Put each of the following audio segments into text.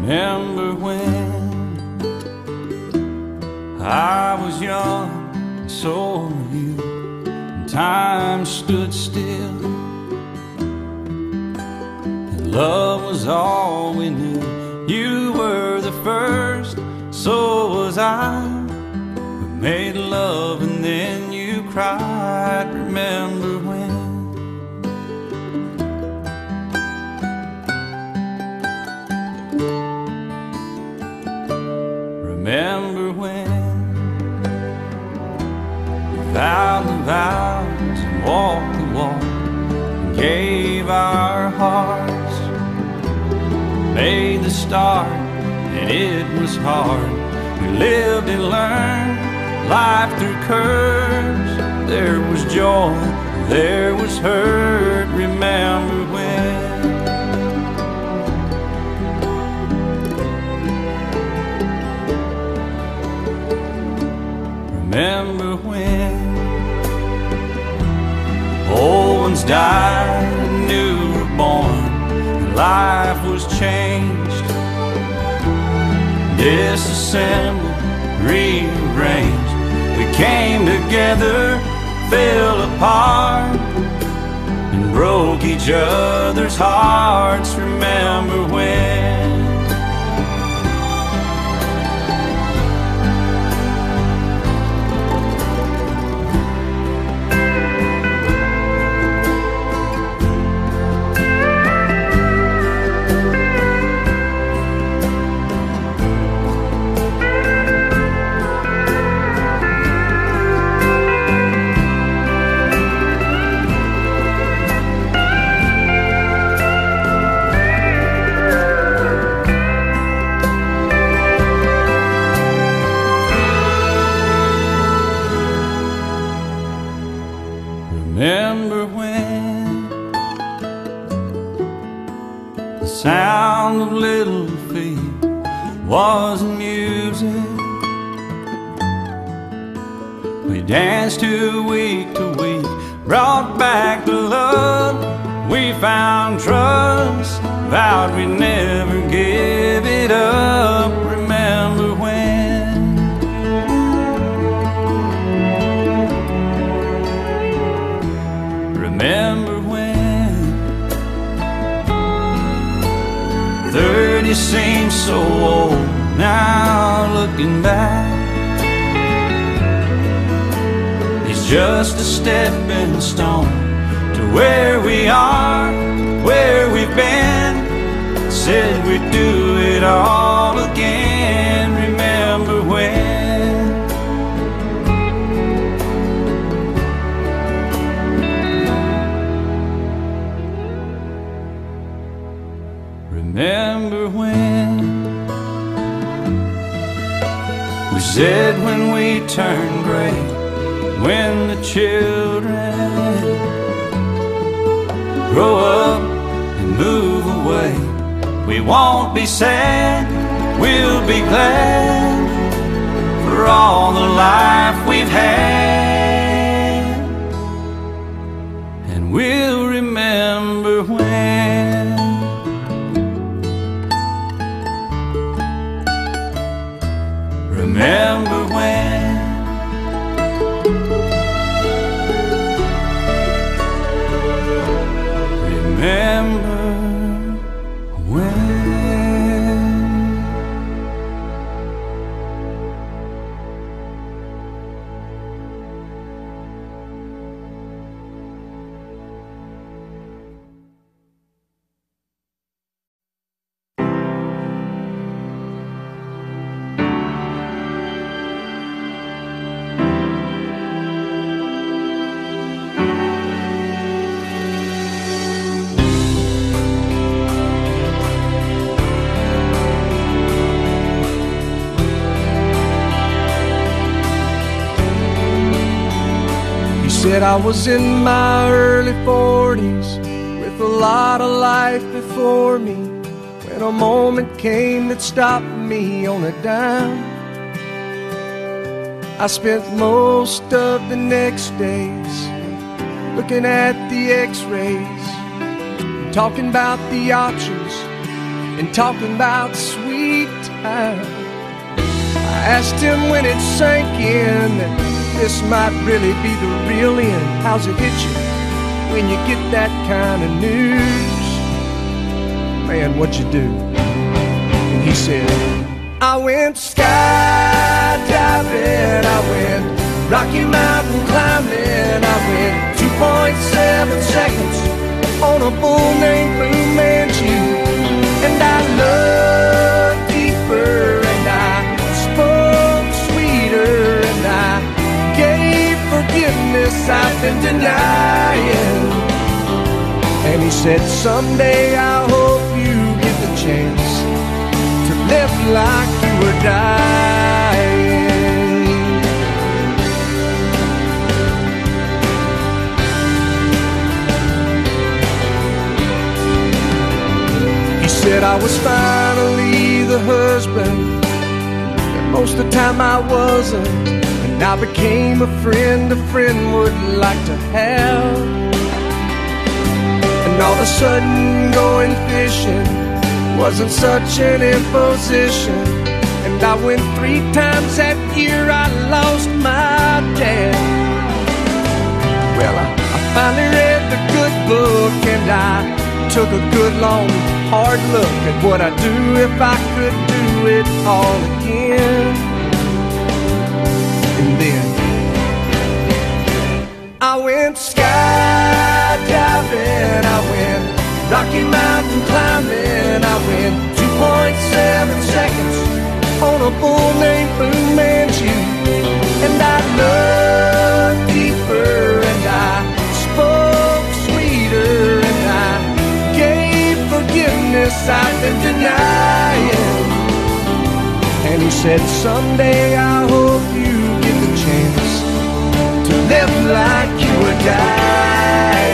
Remember when I was young, and so were you, and time stood still, and love was all we knew. You were the first, so was I. We made love and then you cried. Remember when? Remember when we vowed the vows and walked the walk and gave our hearts, made the start and it was hard. We lived and learned life through curves. There was joy, there was hurt. Remember when? Remember when old ones died and new were born, and life was changed, disassembled, rearranged. We came together, fell apart, and broke each other's hearts. Remember when? Remember when the sound of little feet was music? We danced to week, brought back the love. We found trust, vowed we'd never give it up. Remember when? Remember when 30 seems so old now, looking back. It's just a stepping stone to where we are, where we've been. Said we'd do it all again. Remember when? Remember when we said when we turn gray, when the children grow up and move away, we won't be sad, we'll be glad for all the life we've had. And we'll remember when. Remember when? Remember when? Said I was in my early 40s with a lot of life before me, when a moment came that stopped me on a dime. I spent most of the next days looking at the x-rays, talking about the options and talking about sweet I asked him when it sank in that this might really be the real end. How's it hit you when you get that kind of news? Man, what'd you do? And he said, I went skydiving, I went Rocky Mountain climbing, I went 2.7 seconds on a bull named Blue Manchu. And I looked deeper, and I spoke sweeter, and I gave forgiveness I've been denying. And he said, someday I hope you get the chance to live like you were dying. He said I was finally the husband that most of the time I wasn't, and I became a friend would like to have. And all of a sudden going fishing wasn't such an imposition. And I went 3 times that year, I lost my dad. Well, I finally read the good book, and I took a good long hard look at what I'd do if I could do it all again. And then I went skydiving, I went Rocky Mountain climbing, I went 2.7 seconds on a bull named Blue Manchu. And I looked deeper, and I spoke sweeter, and I gave forgiveness I've been denying. And he said, someday I hope you get the chance to live like you were dying.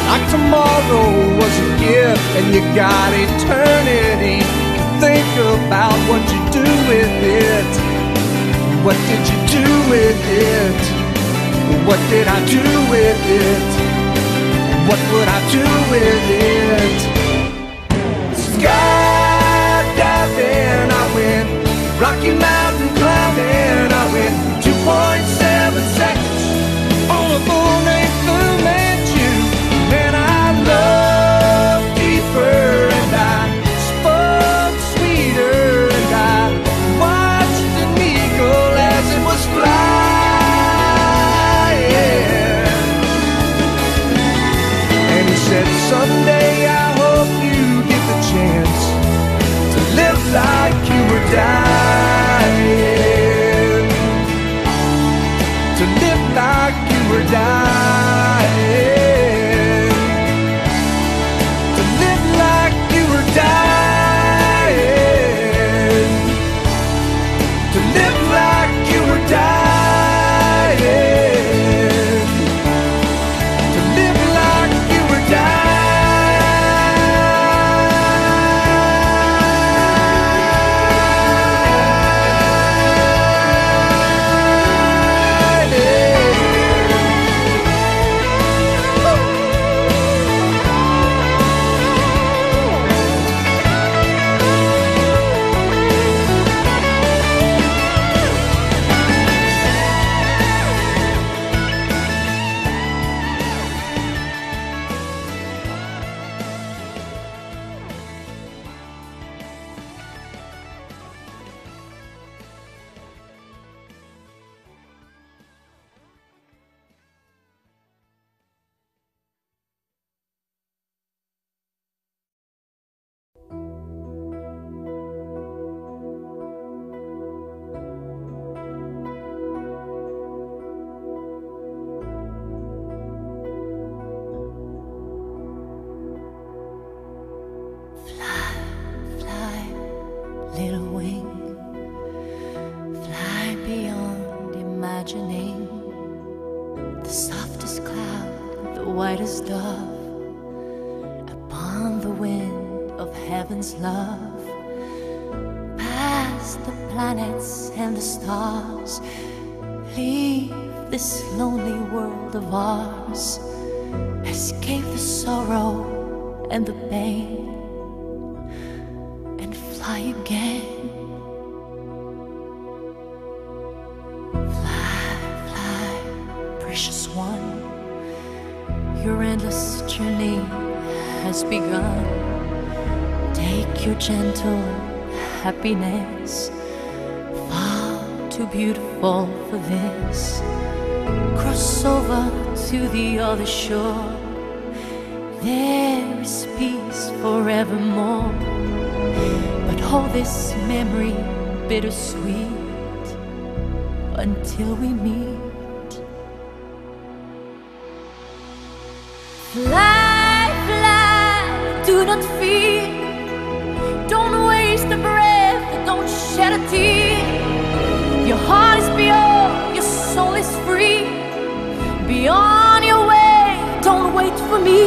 Like tomorrow was a gift and you got eternity to think about what you do with it. What did you do with it? What did I do with it? What would I do with it? Skydiving, I went Rocky Mountain climbing, I went 2.7 seconds on a bull named Blue Manchu. And I looked deeper, and I spoke sweeter, and I watched an eagle as it was flying. And he said, someday I hope you get the chance to live like you were dying. To live like you were dying. To live like you were dying. To live like you were dying. To live like you were dying. Little wing, fly beyond imagining. The softest cloud, the whitest dove, upon the wind of heaven's love. Past the planets and the stars, leave this lonely world of ours. Escape the sorrow and the pain, and fly fly again. Fly, fly, precious one. Your endless journey has begun. Take your gentle happiness, far too beautiful for this. Cross over to the other shore. There is peace forevermore. But hold this memory bittersweet until we meet. Fly, fly, do not fear. Don't waste a breath, don't shed a tear. Your heart is pure, your soul is free. Be on your way, don't wait for me.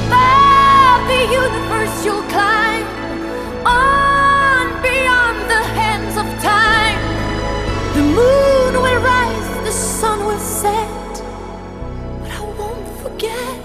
Above the universe you'll climb, on beyond the hands of time. The moon will rise, the sun will set, but I won't forget.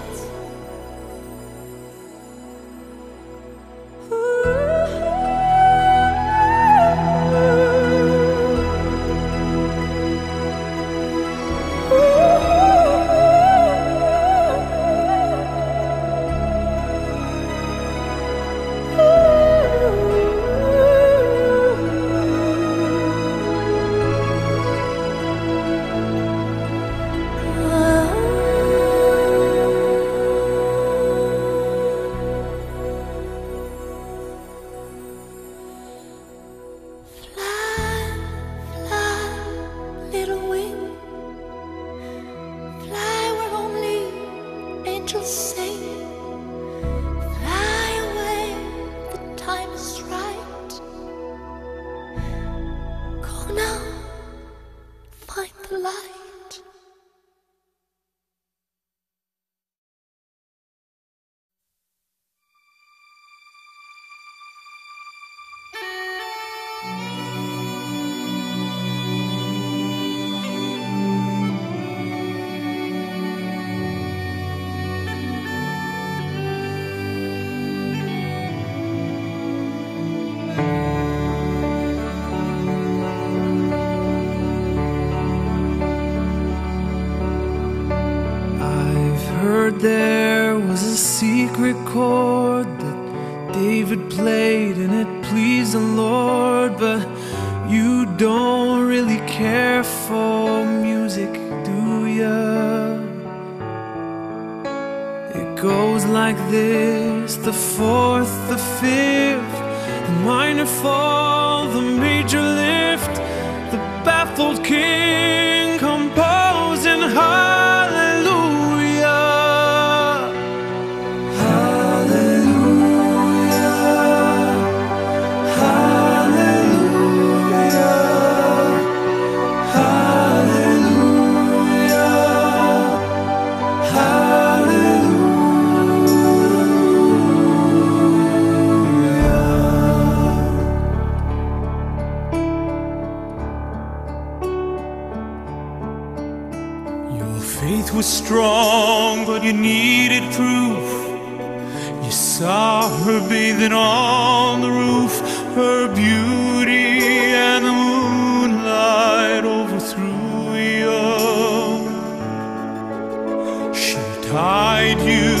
There was a secret chord that David played and it pleased the Lord. But you don't really care for music, do ya? It goes like this: the fourth, the fifth, the minor fall, the major lift, the baffled king composing hallelujah. Was strong, but you needed proof. You saw her bathing on the roof, her beauty and the moonlight overthrew you. She tied you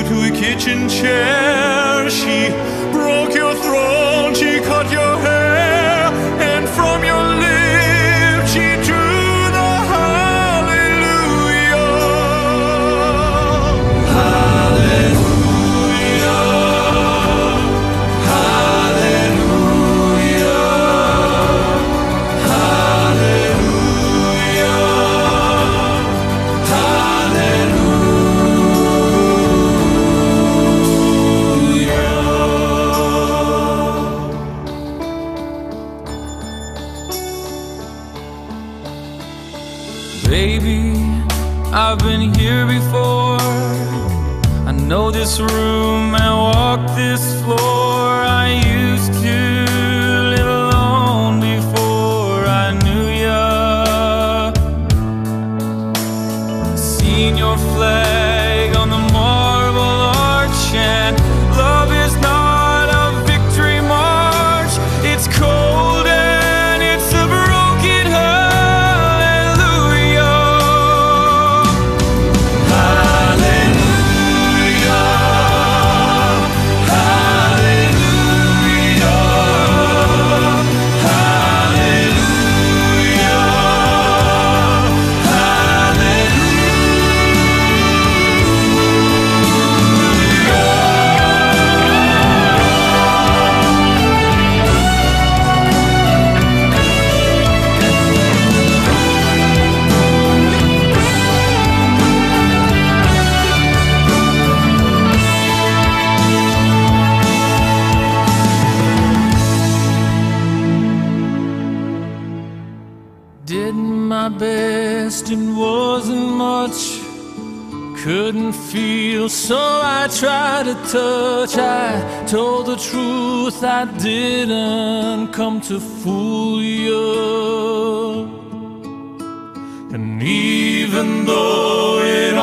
to a kitchen chair, she broke your throne, she cut your hair, and from your lips she drew I've been here before. I know this room and walk this floor. I used to live alone before I knew ya. Seen your flag on the marble arch, and love is not a victory march. it wasn't much, couldn't feel, so I tried to touch. I told the truth, I didn't come to fool you. And even though it